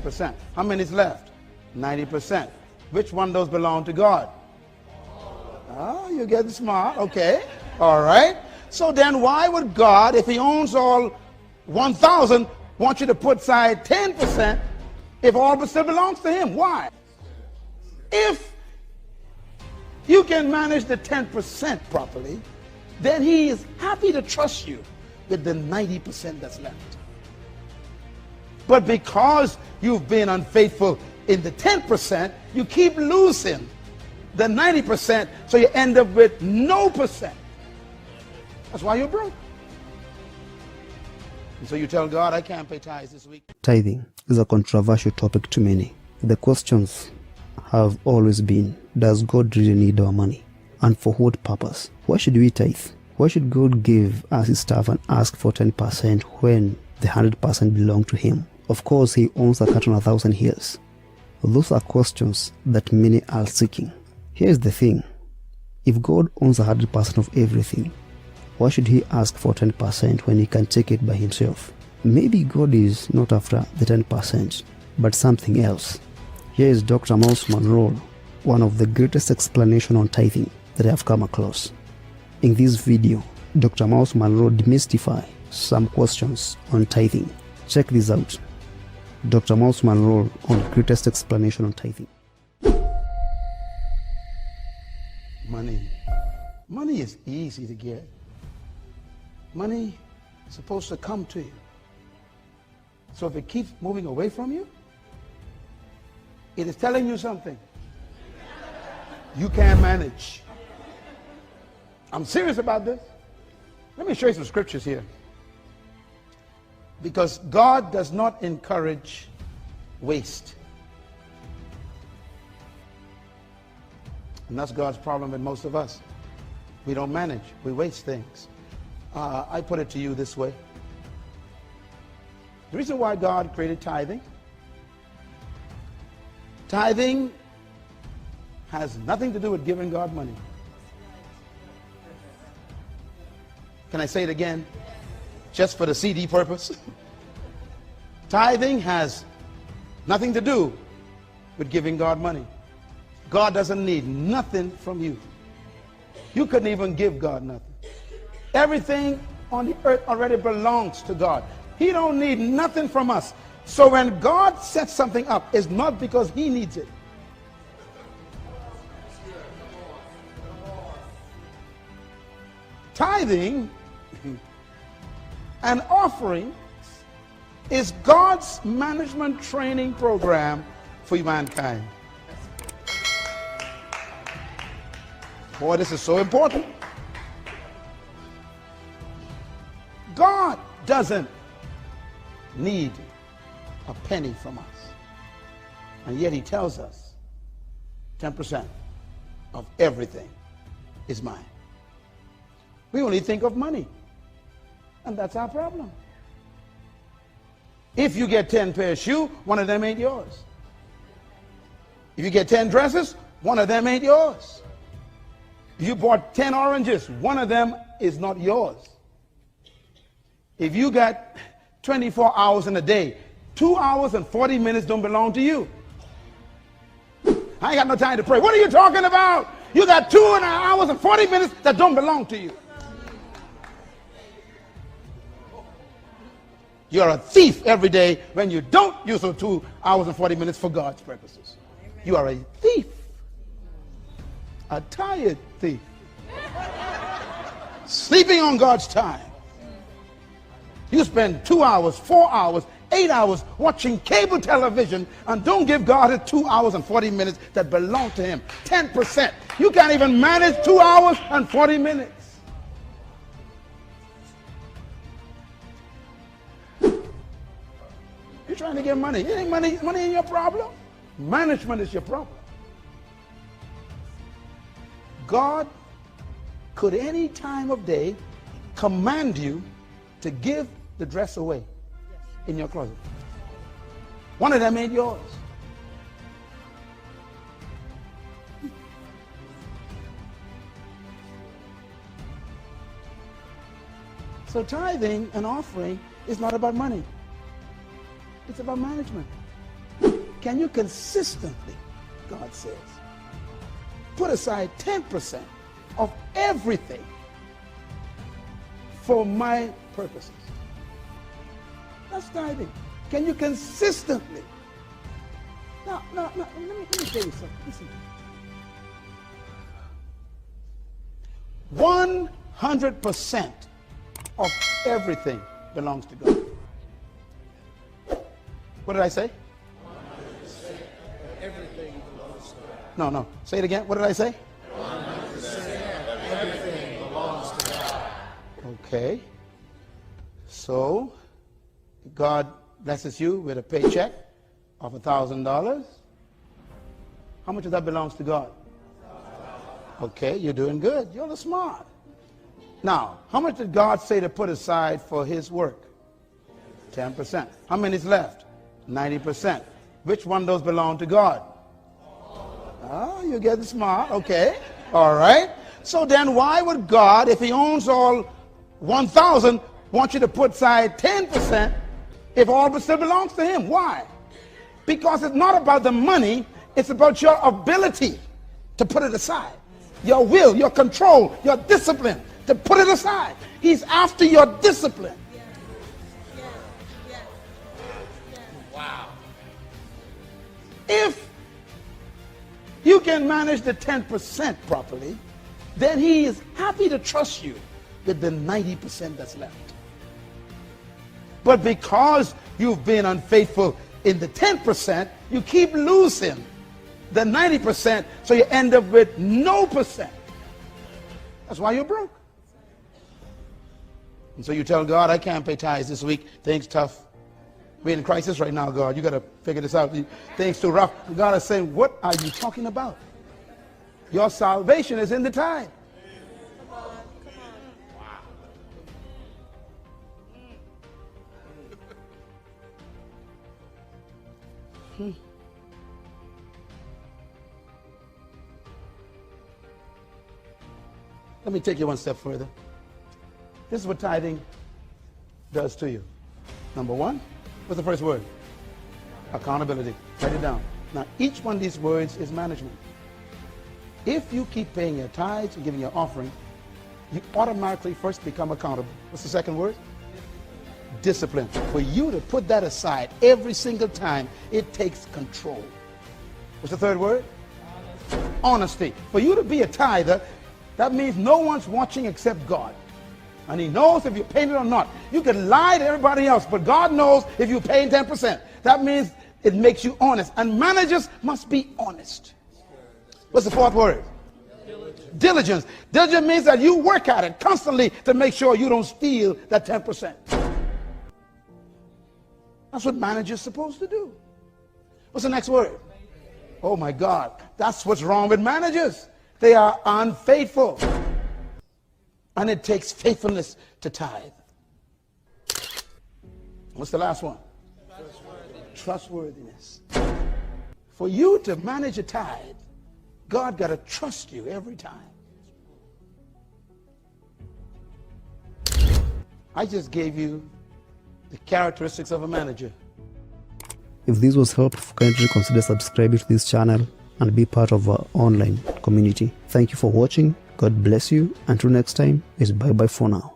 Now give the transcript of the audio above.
10%. How many is left? 90%. Which one of those belong to God? Oh, you're getting smart. Okay. All right. So then why would God, if he owns all 1,000, want you to put aside 10% if all but still belongs to him? Why? If you can manage the 10% properly, then he is happy to trust you with the 90% that's left. But because you've been unfaithful in the 10%, you keep losing the 90%, so you end up with no percent. That's why you're broke. And so you tell God, I can't pay tithes this week. Tithing is a controversial topic to many. The questions have always been, does God really need our money? And for what purpose? Why should we tithe? Why should God give us his stuff and ask for 10% when the 100% belong to him? Of course, he owns a cattle on 1,000 hills. Those are questions that many are seeking. Here's the thing. If God owns 100% of everything, why should he ask for 10% when he can take it by himself? Maybe God is not after the 10%, but something else. Here is Dr. Myles Munroe, one of the greatest explanations on tithing that I have come across. In this video, Dr. Myles Munroe demystifies some questions on tithing. Check this out. Dr. Myles Munroe on the greatest explanation on tithing. Money. Money is easy to get. Money is supposed to come to you. So if it keeps moving away from you, it is telling you something. You can't manage. I'm serious about this. Let me show you some scriptures here. Because God does not encourage waste. And that's God's problem with most of us. We don't manage. We waste things. I put it to you this way. The reason why God created tithing has nothing to do with giving God money. Can I say it again? Just for the CD purpose? Tithing has nothing to do with giving God money. God doesn't need nothing from you. You couldn't even give God nothing. Everything on the earth already belongs to God. He don't need nothing from us. So when God sets something up, it's not because he needs it. Tithing and offering is God's management training program for mankind. Boy, this is so important. God doesn't need a penny from us. And yet he tells us 10% of everything is mine. We only think of money. And that's our problem. If you get 10 pairs of shoes, one of them ain't yours. If you get 10 dresses, one of them ain't yours. If you bought 10 oranges, one of them is not yours. If you got 24 hours in a day, 2 hours and 40 minutes don't belong to you. I ain't got no time to pray. What are you talking about? You got 2 hours and 40 minutes that don't belong to you. You're a thief every day when you don't use those 2 hours and 40 minutes for God's purposes. You are a thief. A tired thief. Sleeping on God's time. You spend 2 hours, 4 hours, 8 hours watching cable television and don't give God the 2 hours and 40 minutes that belong to him. 10%. You can't even manage 2 hours and 40 minutes. You're trying to get money. It ain't money ain't your problem. Management is your problem. God could any time of day command you to give the dress away in your closet. One of them ain't yours. So tithing and offering is not about money. It's about management. can you consistently, God says, put aside 10% of everything for my purposes? That's tithing. Can you consistently? Now, let me tell you something. Listen. 100% of everything belongs to God. What did I say? 100% everything belongs to God. No. Say it again. What did I say? 100% everything belongs to God. Okay. So, God blesses you with a paycheck of $1,000. How much of that belongs to God? Okay, you're doing good. You're smart. Now, how much did God say to put aside for his work? 10%. How many is left? 90%. Which one of those belong to God? Oh, you're getting smart. Okay. All right. So then why would God, if he owns all 1,000, want you to put aside 10% if all of it still belongs to him? Why? Because it's not about the money. It's about your ability to put it aside. Your will, your control, your discipline to put it aside. He's after your discipline. Wow. If you can manage the 10% properly, then he is happy to trust you with the 90% that's left. But because you've been unfaithful in the 10%, you keep losing the 90%, so you end up with no percent. That's why you're broke. And so you tell God, I can't pay tithes this week. Things tough. We're in crisis right now, God. You got to figure this out. Things too rough. And God is saying, what are you talking about? Your salvation is in the tithe. Come on. Wow. Let me take you one step further. This is what tithing does to you. Number one, what's the first word? Accountability. Write it down. Now, each one of these words is management. If you keep paying your tithes and giving your offering, you automatically first become accountable. What's the second word? Discipline. For you to put that aside every single time, it takes control. What's the third word? Honesty. For you to be a tither, that means no one's watching except God. And he knows if you're paying it or not. You can lie to everybody else, but God knows if you're paying 10%. That means it makes you honest. And managers must be honest. What's the fourth word? Diligence. Diligence means that you work at it constantly to make sure you don't steal that 10%. That's what managers are supposed to do. What's the next word? Oh my God. That's what's wrong with managers. They are unfaithful. And it takes faithfulness to tithe. What's the last one? Trustworthiness. For you to manage a tithe, God got to trust you every time. I just gave you the characteristics of a manager. If this was helpful, kindly consider subscribing to this channel and be part of our online community. Thank you for watching. God bless you. Until next time, it's bye-bye for now.